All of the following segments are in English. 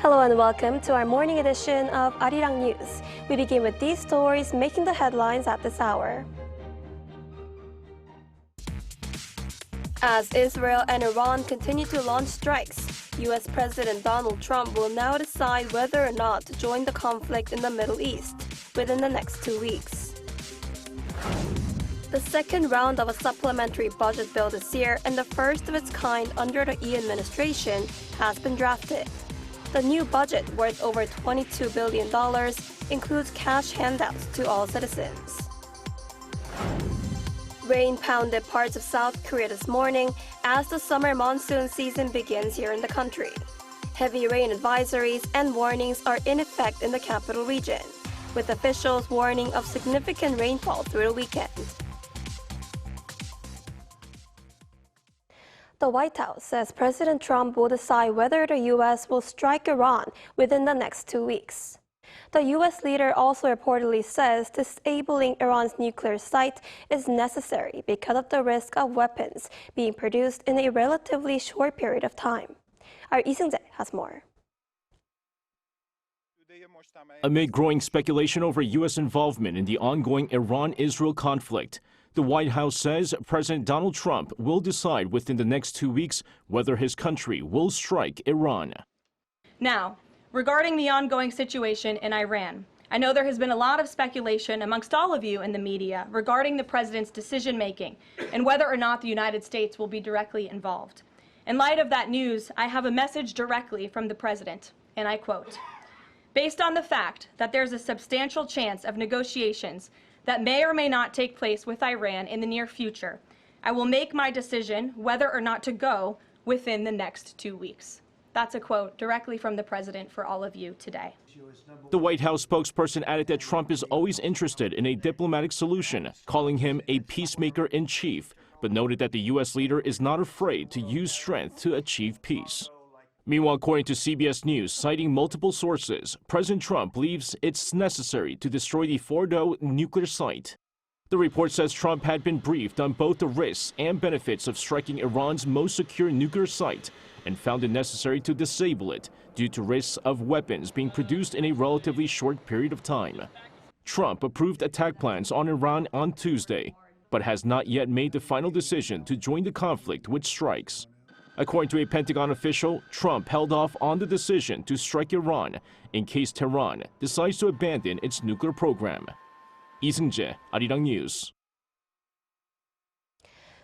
Hello and welcome to our morning edition of Arirang News. We begin with these stories making the headlines at this hour. As Israel and Iran continue to launch strikes, U.S. President Donald Trump will now decide whether or not to join the conflict in the Middle East within the next 2 weeks. The second round of a supplementary budget bill this year, and the first of its kind under the Yi administration, has been drafted. The new budget, worth over $22 billion, includes cash handouts to all citizens. Rain pounded parts of South Korea this morning as the summer monsoon season begins here in the country. Heavy rain advisories and warnings are in effect in the capital region, with officials warning of significant rainfall through the weekend. The White House says President Trump will decide whether the U.S. will strike Iran within the next 2 weeks. The U.S. leader also reportedly says disabling Iran's nuclear site is necessary because of the risk of weapons being produced in a relatively short period of time. Our Lee Seung-jae has more. Amid growing speculation over U.S. involvement in the ongoing Iran-Israel conflict, the White House says President Donald Trump will decide within the next 2 weeks whether his country will strike Iran. Now, regarding the ongoing situation in Iran, I know there has been a lot of speculation amongst all of you in the media regarding the president's decision-making and whether or not the United States will be directly involved. In light of that news, I have a message directly from the president, and I quote, "Based on the fact that there's a substantial chance of negotiations that may or may not take place with Iran in the near future, I will make my decision whether or not to go within the next 2 weeks." That's a quote directly from the president for all of you today. The White House spokesperson added that Trump is always interested in a diplomatic solution, calling him a peacemaker-in-chief, but noted that the U.S. leader is not afraid to use strength to achieve peace. Meanwhile, according to CBS News, citing multiple sources, President Trump believes it's necessary to destroy the Fordo nuclear site. The report says Trump had been briefed on both the risks and benefits of striking Iran's most secure nuclear site and found it necessary to disable it due to risks of weapons being produced in a relatively short period of time. Trump approved attack plans on Iran on Tuesday, but has not yet made the final decision to join the conflict with strikes. According to a Pentagon official, Trump held off on the decision to strike Iran in case Tehran decides to abandon its nuclear program. Lee Seung-jae, Arirang News.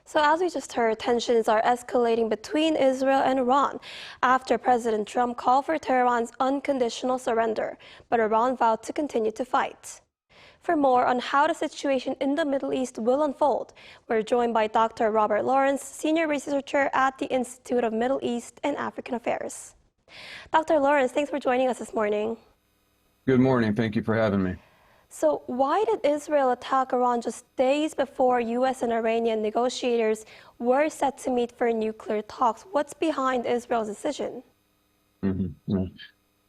So as we just heard, tensions are escalating between Israel and Iran after President Trump called for Tehran's unconditional surrender, but Iran vowed to continue to fight. For more on how the situation in the Middle East will unfold, we're joined by Dr. Robert Lawrence, Senior Researcher at the Institute of Middle East and African Affairs. Dr. Lawrence, thanks for joining us this morning. Good morning. Thank you for having me. So why did Israel attack Iran just days before U.S. and Iranian negotiators were set to meet for nuclear talks? What's behind Israel's decision?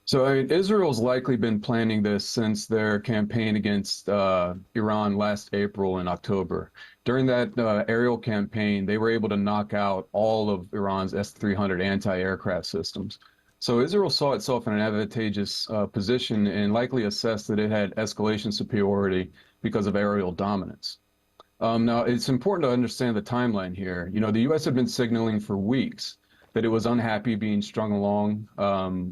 So Israel's likely been planning this since their campaign against Iran last April and October. During that aerial campaign, they were able to knock out all of Iran's S-300 anti-aircraft systems. So Israel saw itself in an advantageous position and likely assessed that it had escalation superiority because of aerial dominance. Now, it's important to understand the timeline here. You know, the U.S. had been signaling for weeks that it was unhappy being strung along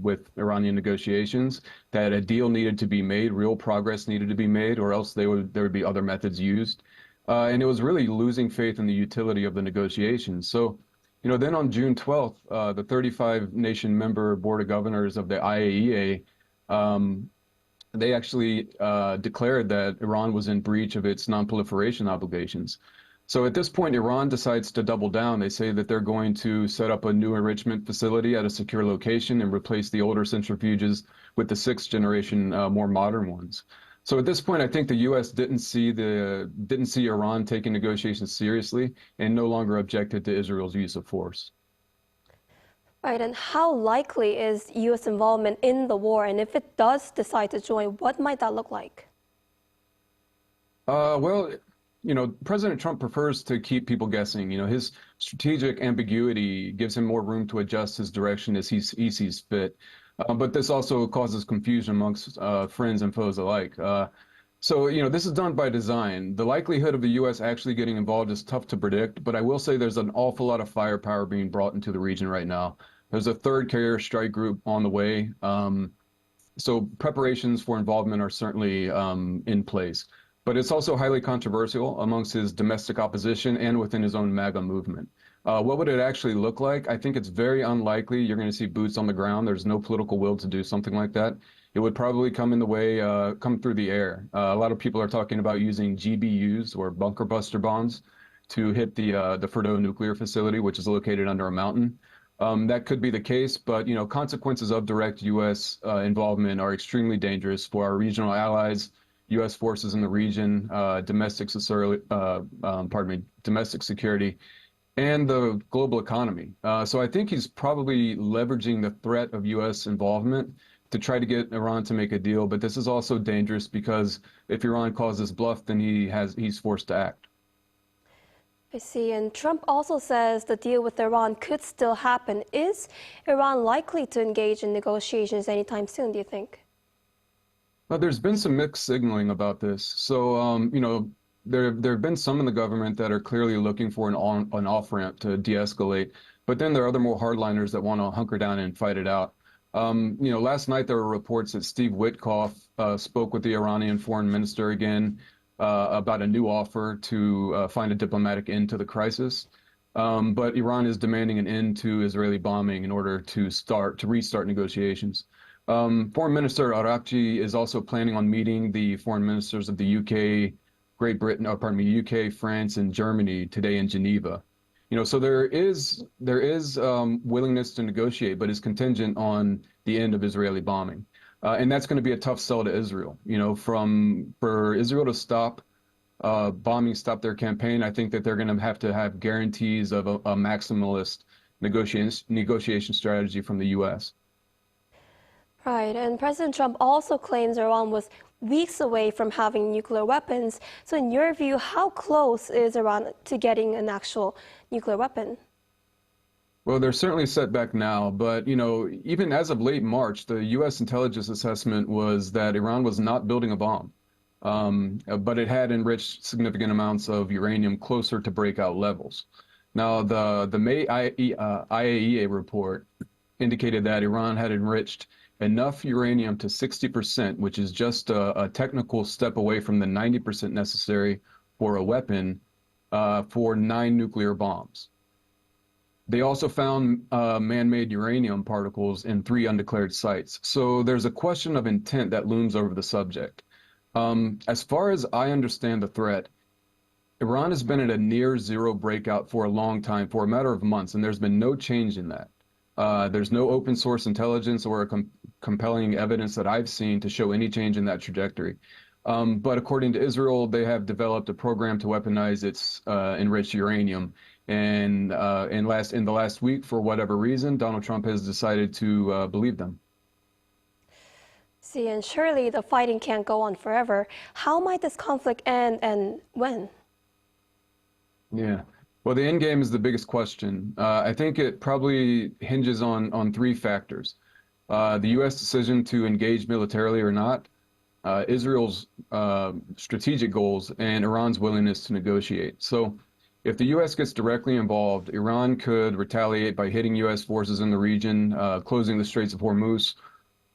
with Iranian negotiations, that a deal needed to be made, real progress needed to be made, or else there would be other methods used. And it was really losing faith in the utility of the negotiations. So, you know, then on June 12th, the 35-nation member Board of Governors of the IAEA, they actually declared that Iran was in breach of its non-proliferation obligations. So at this point, Iran decides to double down. They say that they're going to set up a new enrichment facility at a secure location and replace the older centrifuges with the sixth generation, more modern ones. So at this point, I think the U.S. didn't see Iran taking negotiations seriously and no longer objected to Israel's use of force. Right, and how likely is U.S. involvement in the war? And if it does decide to join, what might that look like? Well, you know, President Trump prefers to keep people guessing. You know, his strategic ambiguity gives him more room to adjust his direction as he sees fit. But this also causes confusion amongst friends and foes alike. So, this is done by design. The likelihood of the U.S. actually getting involved is tough to predict, but I will say there's an awful lot of firepower being brought into the region right now. There's a third carrier strike group on the way. So preparations for involvement are certainly in place. But it's also highly controversial amongst his domestic opposition and within his own MAGA movement. What would it actually look like? I think it's very unlikely you're going to see boots on the ground. There's no political will to do something like that. It would probably come in the way, come through the air. A lot of people are talking about using GBUs or bunker buster bombs to hit the Fordo nuclear facility, which is located under a mountain. That could be the case, but consequences of direct U.S. Involvement are extremely dangerous for our regional allies, U.S. forces in the region, domestic security, and the global economy. So I think he's probably leveraging the threat of U.S. involvement to try to get Iran to make a deal. But this is also dangerous because if Iran calls his bluff, then he's forced to act. I see. And Trump also says the deal with Iran could still happen. Is Iran likely to engage in negotiations anytime soon, do you think? Well, there's been some mixed signaling about this. So, there have been some in the government that are clearly looking for an off-ramp to de-escalate. But then there are other more hardliners that want to hunker down and fight it out. Last night there were reports that Steve Witkoff spoke with the Iranian foreign minister again about a new offer to find a diplomatic end to the crisis. But Iran is demanding an end to Israeli bombing in order to restart negotiations. Foreign Minister Arakchi is also planning on meeting the foreign ministers of the UK, UK, France, and Germany today in Geneva. So there is willingness to negotiate, but it's contingent on the end of Israeli bombing. And that's going to be a tough sell to Israel. For Israel to stop bombing, stop their campaign, I think that they're going to have guarantees of a maximalist negotiation strategy from the U.S. Right, and President Trump also claims Iran was weeks away from having nuclear weapons. So in your view, how close is Iran to getting an actual nuclear weapon? Well, they're certainly set back now, but even as of late March, the U.S. intelligence assessment was that Iran was not building a bomb, but it had enriched significant amounts of uranium closer to breakout levels. Now, the May IAEA report indicated that Iran had enriched enough uranium to 60%, which is just a technical step away from the 90% necessary for a weapon for 9 nuclear bombs. They also found man-made uranium particles in 3 undeclared sites. So there's a question of intent that looms over the subject. As far as I understand the threat, Iran has been at a near zero breakout for a long time, for a matter of months, and there's been no change in that. There's no open source intelligence or compelling evidence that I've seen to show any change in that trajectory. But according to Israel, they have developed a program to weaponize its enriched uranium. And in the last week, for whatever reason, Donald Trump has decided to believe them. See, and surely the fighting can't go on forever. How might this conflict end and when? Yeah. Well, the end game is the biggest question. I think it probably hinges on 3 factors. The U.S. decision to engage militarily or not, Israel's strategic goals, and Iran's willingness to negotiate. So if the U.S. gets directly involved, Iran could retaliate by hitting U.S. forces in the region, closing the Straits of Hormuz,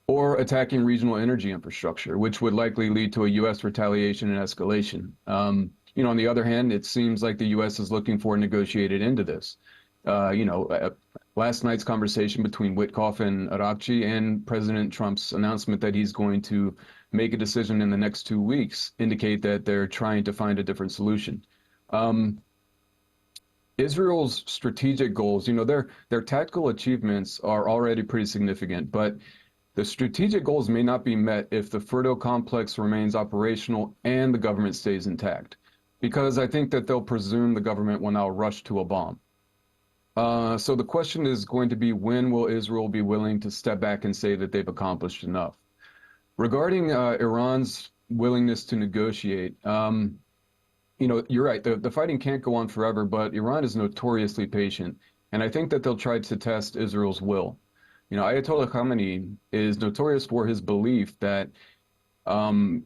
or attacking regional energy infrastructure, which would likely lead to a U.S. retaliation and escalation. On the other hand, it seems like the U.S. is looking for a negotiated end to this. Last night's conversation between Witkoff and Arakchi and President Trump's announcement that he's going to make a decision in the next 2 weeks indicate that they're trying to find a different solution. Israel's strategic goals, their tactical achievements are already pretty significant, but the strategic goals may not be met if the Fordo complex remains operational and the government stays intact, because I think that they'll presume the government will now rush to a bomb. So the question is going to be, when will Israel be willing to step back and say that they've accomplished enough? Regarding Iran's willingness to negotiate, you're right, the fighting can't go on forever, but Iran is notoriously patient, and I think that they'll try to test Israel's will. Ayatollah Khamenei is notorious for his belief that um,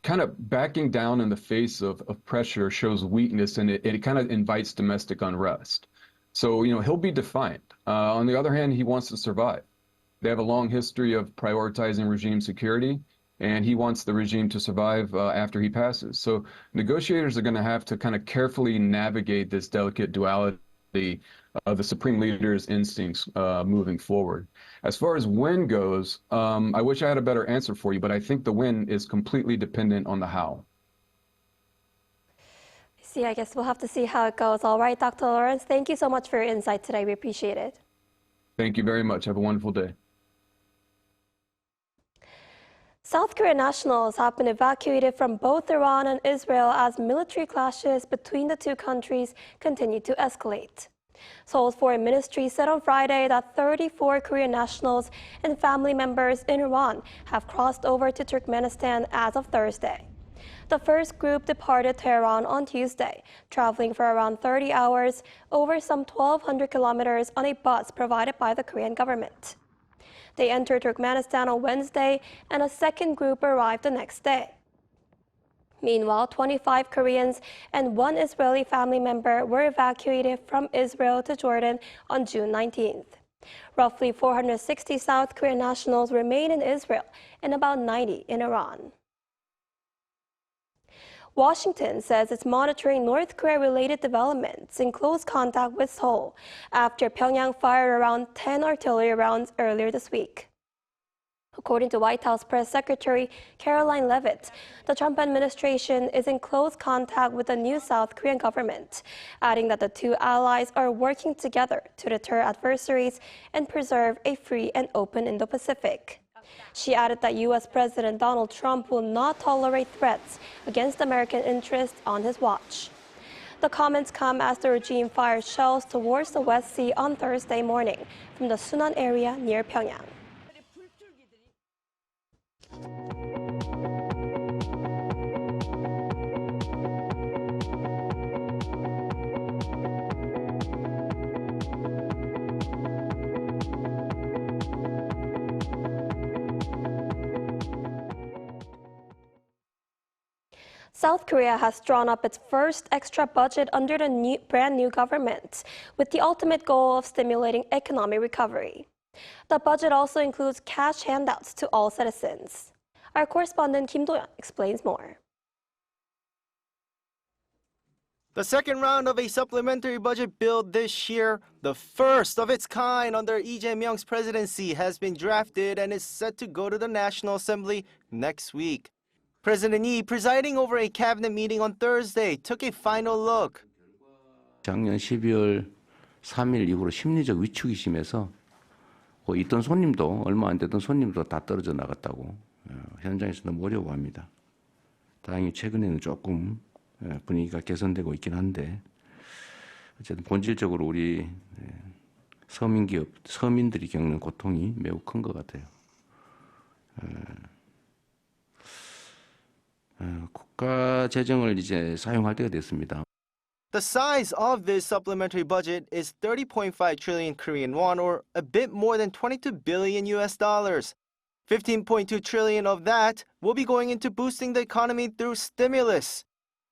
kind of backing down in the face of pressure shows weakness, and it kind of invites domestic unrest. So, he'll be defiant. On the other hand, he wants to survive. They have a long history of prioritizing regime security, and he wants the regime to survive after he passes. So negotiators are going to have to kind of carefully navigate this delicate duality of the supreme leader's instincts moving forward. As far as when goes, I wish I had a better answer for you, but I think the when is completely dependent on the how. See, I guess we'll have to see how it goes. All right, Dr. Lawrence, thank you so much for your insight today. We appreciate it. Thank you very much. Have a wonderful day. South Korean nationals have been evacuated from both Iran and Israel as military clashes between the two countries continue to escalate. Seoul's foreign ministry said on Friday that 34 Korean nationals and family members in Iran have crossed over to Turkmenistan as of Thursday. The first group departed Tehran on Tuesday, traveling for around 30 hours over some 1,200 kilometers on a bus provided by the Korean government. They entered Turkmenistan on Wednesday, and a second group arrived the next day. Meanwhile, 25 Koreans and one Israeli family member were evacuated from Israel to Jordan on June 19th. Roughly 460 South Korean nationals remain in Israel and about 90 in Iran. Washington says it's monitoring North Korea-related developments in close contact with Seoul after Pyongyang fired around 10 artillery rounds earlier this week. According to White House Press Secretary Caroline Leavitt, the Trump administration is in close contact with the new South Korean government, adding that the two allies are working together to deter adversaries and preserve a free and open Indo-Pacific. She added that U.S. President Donald Trump will not tolerate threats against American interests on his watch. The comments come as the regime fired shells towards the West Sea on Thursday morning from the Sunan area near Pyongyang. South Korea has drawn up its first extra budget under the brand new government, with the ultimate goal of stimulating economic recovery. The budget also includes cash handouts to all citizens. Our correspondent Kim Do-yeon explains more. The second round of a supplementary budget bill this year, the first of its kind under Lee Jae-myung's presidency, has been drafted and is set to go to the National Assembly next week. President Lee, presiding over a cabinet meeting on Thursday, took a final look. 작년 12월 3일 이후로 심리적 위축이 심해서 있던 손님도 얼마 안 되던 손님도 다 떨어져 나갔다고 현장에서 너무 어려워합니다. 다행히 최근에는 조금 분위기가 개선되고 있긴 한데 어쨌든 본질적으로 우리 서민기업, 서민들이 겪는 고통이 매우 큰 것 같아요. 국가 재정을 이제 사용할 때가 됐습니다. The size of this supplementary budget is 30.5 trillion Korean won, or a bit more than 22 billion US dollars. 15.2 trillion of that will be going into boosting the economy through stimulus.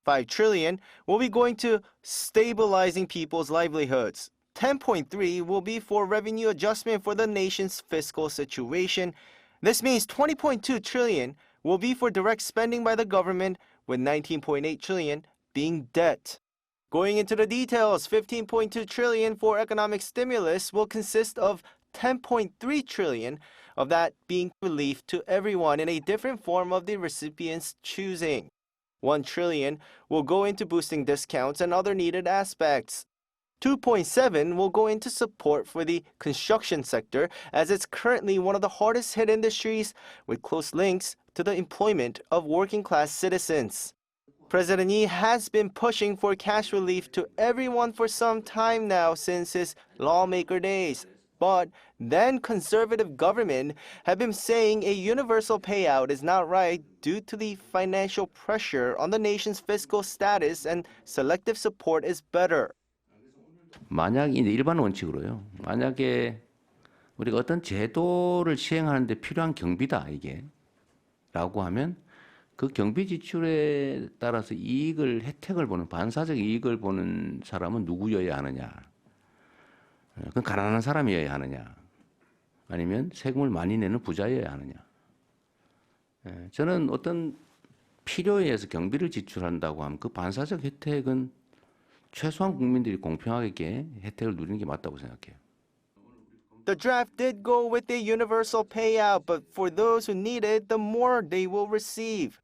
5 trillion will be going to stabilizing people's livelihoods. 10.3 will be for revenue adjustment for the nation's fiscal situation. This means 20.2 trillion will be for direct spending by the government, with 19.8 trillion being debt. Going into the details, 15.2 trillion for economic stimulus will consist of 10.3 trillion of that being relief to everyone in a different form of the recipient's choosing. 1 trillion will go into boosting discounts and other needed aspects. 2.7 will go into support for the construction sector, as it's currently one of the hardest hit industries with close links to the employment of working-class citizens. President Lee has been pushing for cash relief to everyone for some time now since his lawmaker days. But then conservative government have been saying a universal payout is not right due to the financial pressure on the nation's fiscal status, and selective support is better. 만약 일반 원칙으로요. 만약에 우리가 어떤 제도를 시행하는 데 필요한 경비다 이게 라고 하면 그 경비 지출에 따라서 혜택을 보는 반사적 이익을 보는 사람은 누구여야 하느냐? 그건 가난한 사람이어야 하느냐? 아니면 세금을 많이 내는 부자여야 하느냐? 저는 어떤 필요에 의해서 경비를 지출한다고 하면 그 반사적 혜택은 최소한 국민들이 공평하게 혜택을 누리는 게 맞다고 생각해요. The draft did go with a universal payout, but for those who need it, the more they will receive.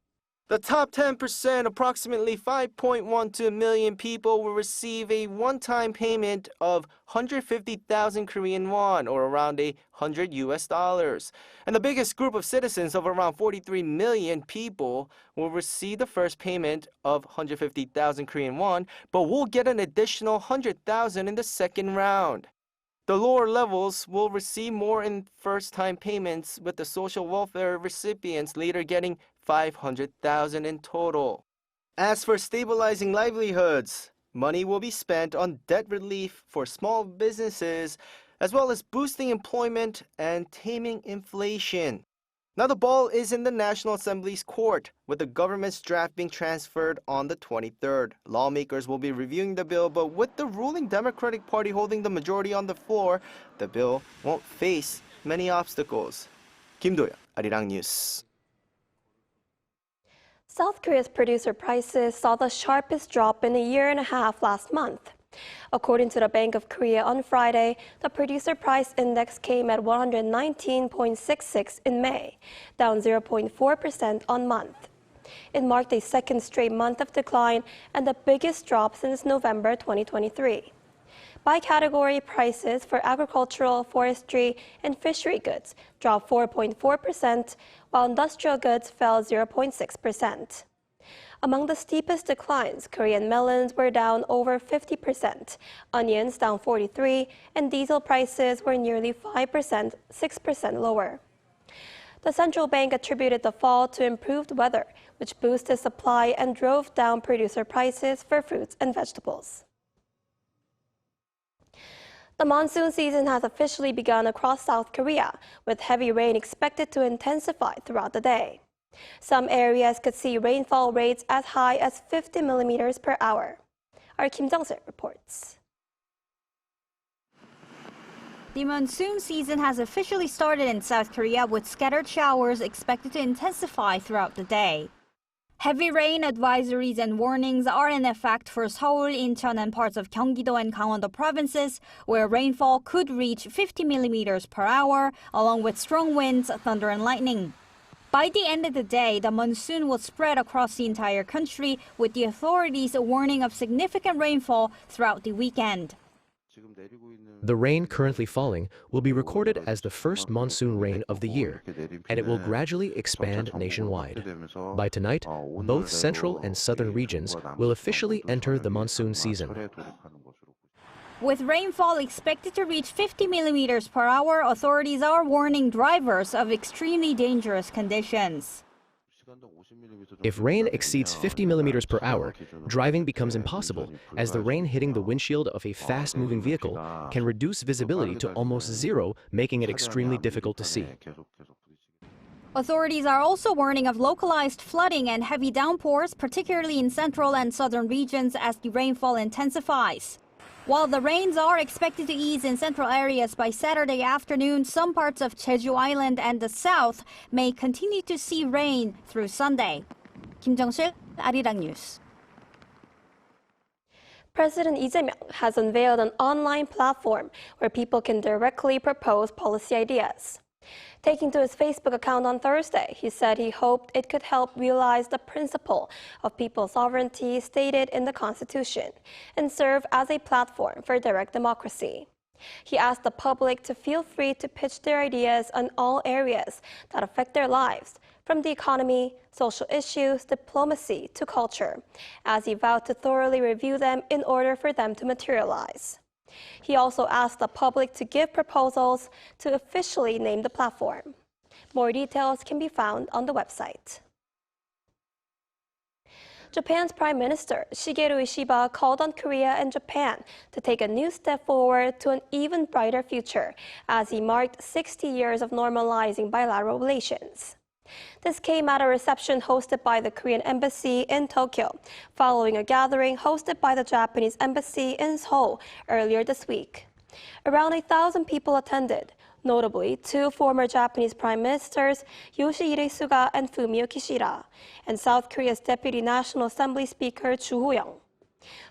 The top 10%, approximately 5.12 million people, will receive a one-time payment of 150,000 Korean won, or around $100 US. And the biggest group of citizens of around 43 million people will receive the first payment of 150,000 Korean won, but will get an additional 100,000 in the second round. The lower levels will receive more in first-time payments, with the social welfare recipients later getting 500,000 in total. As for stabilizing livelihoods, money will be spent on debt relief for small businesses, as well as boosting employment and taming inflation. Now the ball is in the National Assembly's court, with the government's draft being transferred on the 23rd. Lawmakers will be reviewing the bill, but with the ruling Democratic Party holding the majority on the floor, the bill won't face many obstacles. Kim Do-yeon, Arirang News. South Korea's producer prices saw the sharpest drop in a year and a half last month. According to the Bank of Korea on Friday, the producer price index came at 119.66 in May, down 0.4% on month. It marked a second straight month of decline and the biggest drop since November 2023. By category, prices for agricultural, forestry, and fishery goods dropped 4.4%, while industrial goods fell 0.6%. Among the steepest declines, Korean melons were down over 50%, onions down 43%, and diesel prices were nearly 6% lower. The central bank attributed the fall to improved weather, which boosted supply and drove down producer prices for fruits and vegetables. The monsoon season has officially begun across South Korea, with heavy rain expected to intensify throughout the day. Some areas could see rainfall rates as high as 50 millimeters per hour. Our Kim Jung-sik reports. The monsoon season has officially started in South Korea, with scattered showers expected to intensify throughout the day. Heavy rain advisories and warnings are in effect for Seoul, Incheon, and parts of Gyeonggi-do and Gangwon-do provinces, where rainfall could reach 50 millimeters per hour, along with strong winds, thunder, and lightning. By the end of the day, the monsoon will spread across the entire country, with the authorities warning of significant rainfall throughout the weekend. The rain currently falling will be recorded as the first monsoon rain of the year, and it will gradually expand nationwide. By tonight, both central and southern regions will officially enter the monsoon season. With rainfall expected to reach 50 millimeters per hour, authorities are warning drivers of extremely dangerous conditions. If rain exceeds 50 millimeters per hour, driving becomes impossible, as the rain hitting the windshield of a fast-moving vehicle can reduce visibility to almost zero, making it extremely difficult to see. Authorities are also warning of localized flooding and heavy downpours, particularly in central and southern regions, as the rainfall intensifies. While the rains are expected to ease in central areas by Saturday afternoon, some parts of Jeju Island and the south may continue to see rain through Sunday. Kim Jung-sil, Arirang News. President Lee Jae-myung has unveiled an online platform where people can directly propose policy ideas. Taking to his Facebook account on Thursday, he said he hoped it could help realize the principle of people's sovereignty stated in the Constitution and serve as a platform for direct democracy. He asked the public to feel free to pitch their ideas on all areas that affect their lives, from the economy, social issues, diplomacy, to culture, as he vowed to thoroughly review them in order for them to materialize. He also asked the public to give proposals to officially name the platform. More details can be found on the website. Japan's Prime Minister Shigeru Ishiba called on Korea and Japan to take a new step forward to an even brighter future as he marked 60 years of normalizing bilateral relations. This came at a reception hosted by the Korean Embassy in Tokyo, following a gathering hosted by the Japanese Embassy in Seoul earlier this week. Around 1,000 people attended, notably two former Japanese prime ministers, Yoshihide Suga and Fumio Kishida, and South Korea's Deputy National Assembly Speaker Chu Ho-young.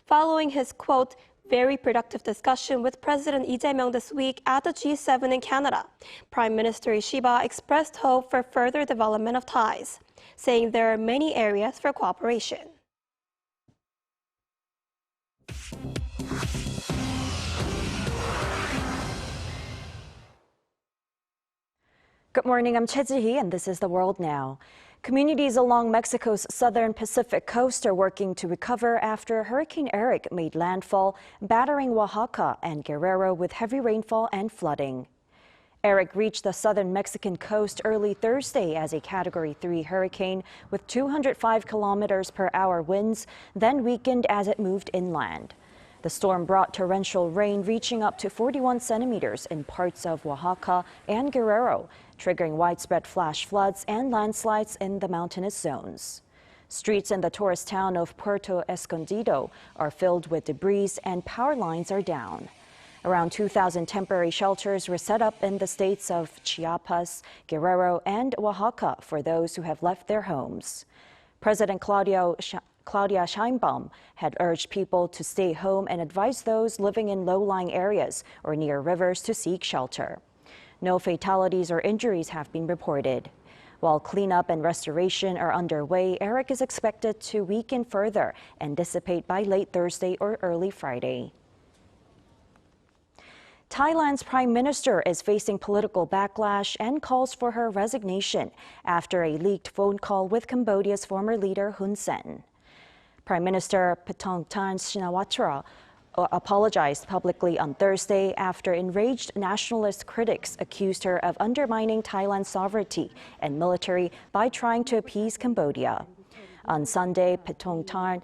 Following his, quote, very productive discussion with President Lee Jae-myung this week at the G7 in Canada, Prime Minister Ishiba expressed hope for further development of ties, saying there are many areas for cooperation. Good morning, I'm Choi Ji-hee, and this is The World Now. Communities along Mexico's southern Pacific coast are working to recover after Hurricane Erick made landfall, battering Oaxaca and Guerrero with heavy rainfall and flooding. Erick reached the southern Mexican coast early Thursday as a Category 3 hurricane with 205 kilometers per hour winds, then weakened as it moved inland. The storm brought torrential rain reaching up to 41 centimeters in parts of Oaxaca and Guerrero, triggering widespread flash floods and landslides in the mountainous zones. Streets in the tourist town of Puerto Escondido are filled with debris and power lines are down. Around 2,000 temporary shelters were set up in the states of Chiapas, Guerrero, and Oaxaca for those who have left their homes. President Claudia Sheinbaum had urged people to stay home and advised those living in low-lying areas or near rivers to seek shelter. No fatalities or injuries have been reported. While cleanup and restoration are underway, Erick is expected to weaken further and dissipate by late Thursday or early Friday. Thailand's prime minister is facing political backlash and calls for her resignation after a leaked phone call with Cambodia's former leader Hun Sen. Prime Minister Paetongtarn Shinawatra apologized publicly on Thursday after enraged nationalist critics accused her of undermining Thailand's sovereignty and military by trying to appease Cambodia. On Sunday, Paetongtarn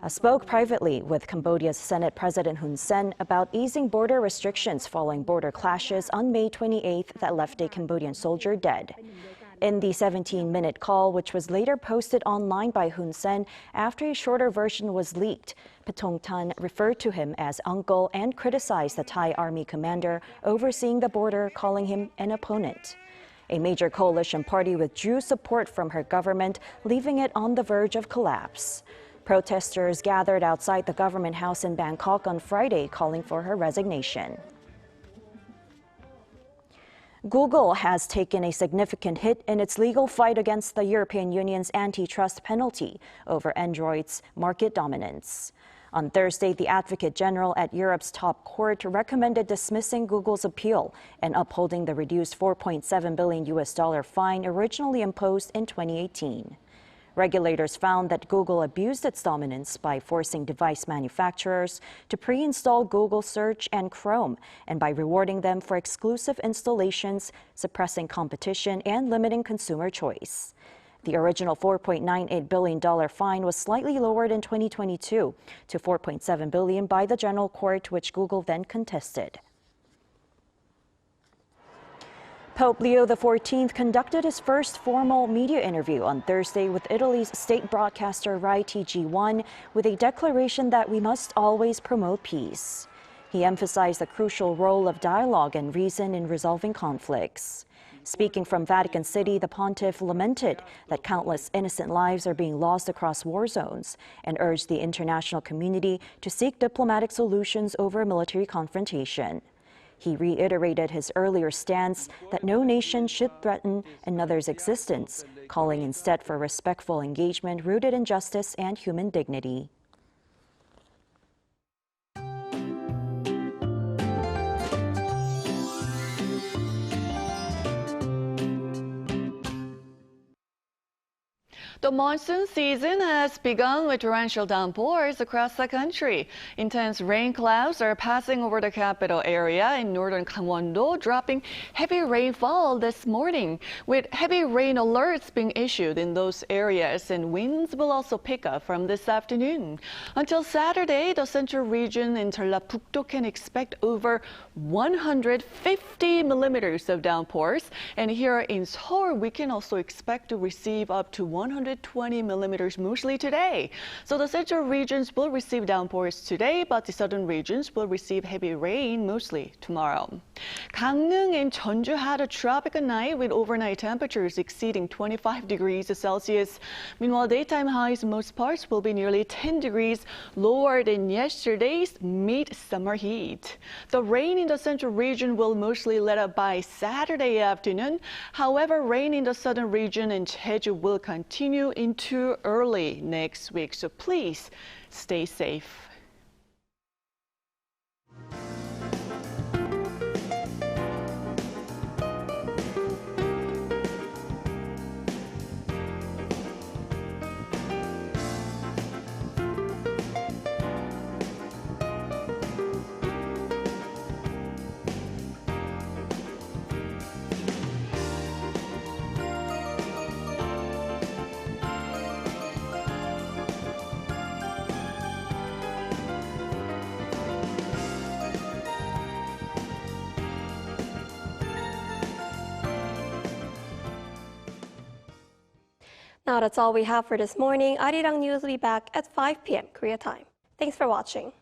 spoke privately with Cambodia's Senate President Hun Sen about easing border restrictions following border clashes on May 28th that left a Cambodian soldier dead. In the 17-minute call, which was later posted online by Hun Sen after a shorter version was leaked, Paetongtarn referred to him as uncle and criticized the Thai army commander overseeing the border, calling him an opponent. A major coalition party withdrew support from her government, leaving it on the verge of collapse. Protesters gathered outside the government house in Bangkok on Friday, calling for her resignation. Google has taken a significant hit in its legal fight against the European Union's antitrust penalty over Android's market dominance. On Thursday, the Advocate General at Europe's top court recommended dismissing Google's appeal and upholding the reduced $4.7 billion fine originally imposed in 2018. Regulators found that Google abused its dominance by forcing device manufacturers to pre-install Google Search and Chrome and by rewarding them for exclusive installations, suppressing competition, and limiting consumer choice. The original $4.98 billion fine was slightly lowered in 2022 to $4.7 billion by the General Court, which Google then contested. Pope Leo XIV conducted his first formal media interview on Thursday with Italy's state broadcaster Rai TG1 with a declaration that we must always promote peace. He emphasized the crucial role of dialogue and reason in resolving conflicts. Speaking from Vatican City, the pontiff lamented that countless innocent lives are being lost across war zones and urged the international community to seek diplomatic solutions over military confrontation. He reiterated his earlier stance that no nation should threaten another's existence, calling instead for respectful engagement rooted in justice and human dignity. The monsoon season has begun with torrential downpours across the country. Intense rain clouds are passing over the capital area in northern Gangwon-do, dropping heavy rainfall this morning, with heavy rain alerts being issued in those areas, and winds will also pick up from this afternoon. Until Saturday, the central region in Jeollabuk-do can expect over 150 millimeters of downpours, and here in Seoul, we can also expect to receive up to 120 millimeters mostly today. So the central regions will receive downpours today, but the southern regions will receive heavy rain mostly tomorrow. Gangneung and Jeonju had a tropical night with overnight temperatures exceeding 25 degrees Celsius. Meanwhile, daytime highs in most parts will be nearly 10 degrees lower than yesterday's mid-summer heat. The rain in the central region will mostly let up by Saturday afternoon. However, rain in the southern region and Jeju will continue into early next week, so please stay safe. Now that's all we have for this morning. Arirang News will be back at 5 p.m. Korea time. Thanks for watching.